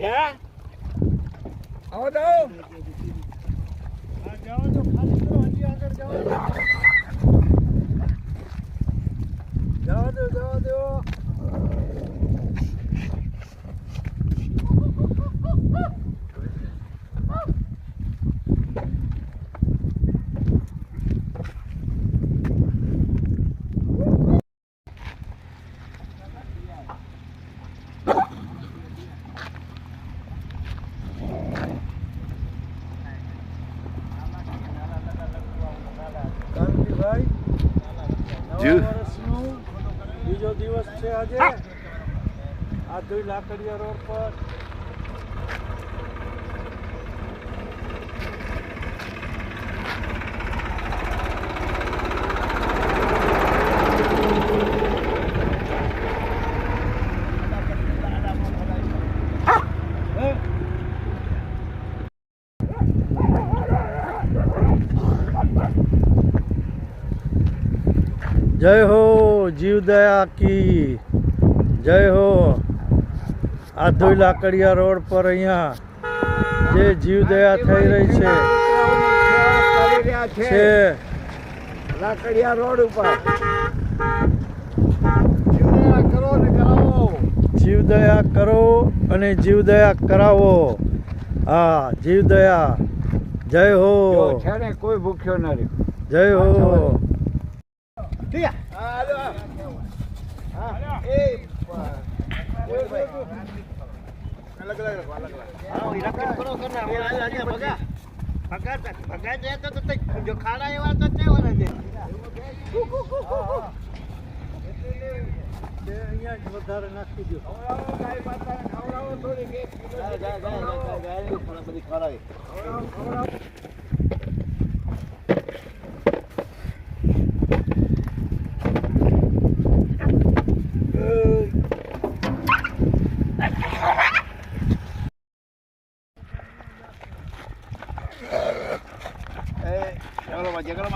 આવો જાઓ ખાલી કરો હજી આગળ જવા દો બીજો દિવસ છે આજે આ ધોઈ લાકડીયા રોડ પર जय हो जीवदया की जय हो। आ ધોઈ લાકડીયા રોડ પર અહીંયા જે જીવદયા થઈ રહી છે લાકડીયા રોડ ઉપર જીવદયા કરો અને જીવદયા કરાવો। હા જીવદયા જય હો છે ને કોઈ ભૂખ્યો ન રહ્યો જય હો। जो खाना है वहाँ तो વધારે નાખી દો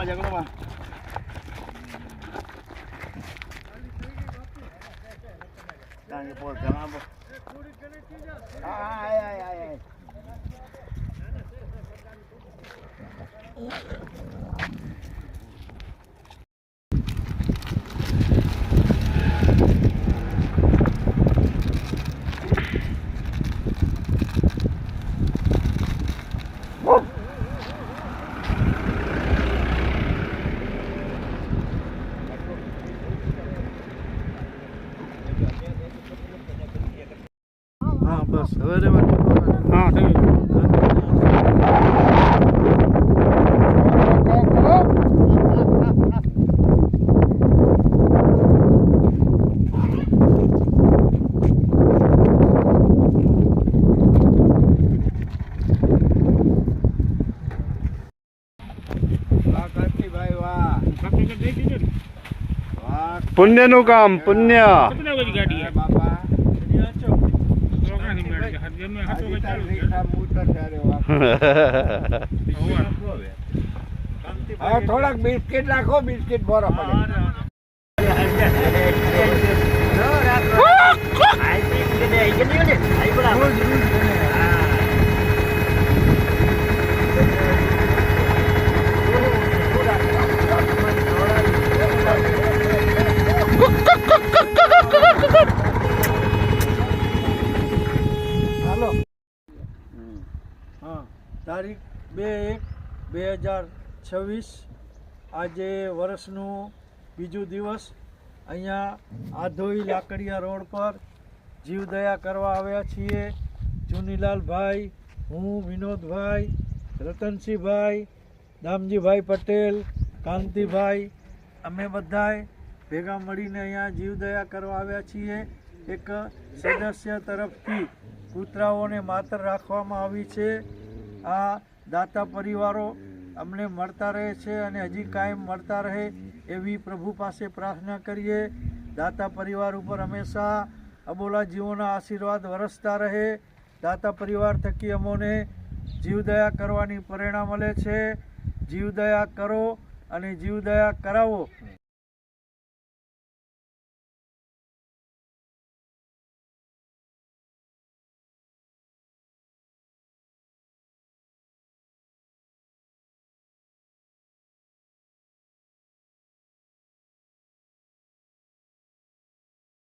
जगलो मा ये पोर जमा आय બસ હવે રેવાનું હા થઈ પુણ્યનું કામ પુણ્ય થોડાક બિસ્કિટ નાખો બિસ્કિટ બોરો પડે તારીખ 2/1/2026 આજે વર્ષનું બીજું દિવસ અહીંયા આધોઈ લાકડીયા રોડ પર જીવદયા કરવા આવ્યા છીએ। ચુનીલાલભાઈ, હું, વિનોદભાઈ, રતનસિંહભાઈ, દામજીભાઈ પટેલ, કાંતિભાઈ, અમે બધાએ ભેગા મળીને અહીંયા જીવદયા કરવા આવ્યા છીએ। એક સદસ્ય તરફથી કૂતરાઓને માત્ર રાખવામાં આવી છે। આ દાતા પરિવારો અમને મળતા રહે છે અને હજી કાયમ મળતા રહે એવી પ્રભુ પાસે પ્રાર્થના કરીએ। દાતા પરિવાર ઉપર હંમેશા અબોલા જીવોના આશીર્વાદ વરસતા રહે। દાતા પરિવાર થકી અમોને જીવદયા કરવાની પ્રેરણા મળે છે। જીવદયા કરો અને જીવદયા કરાવો।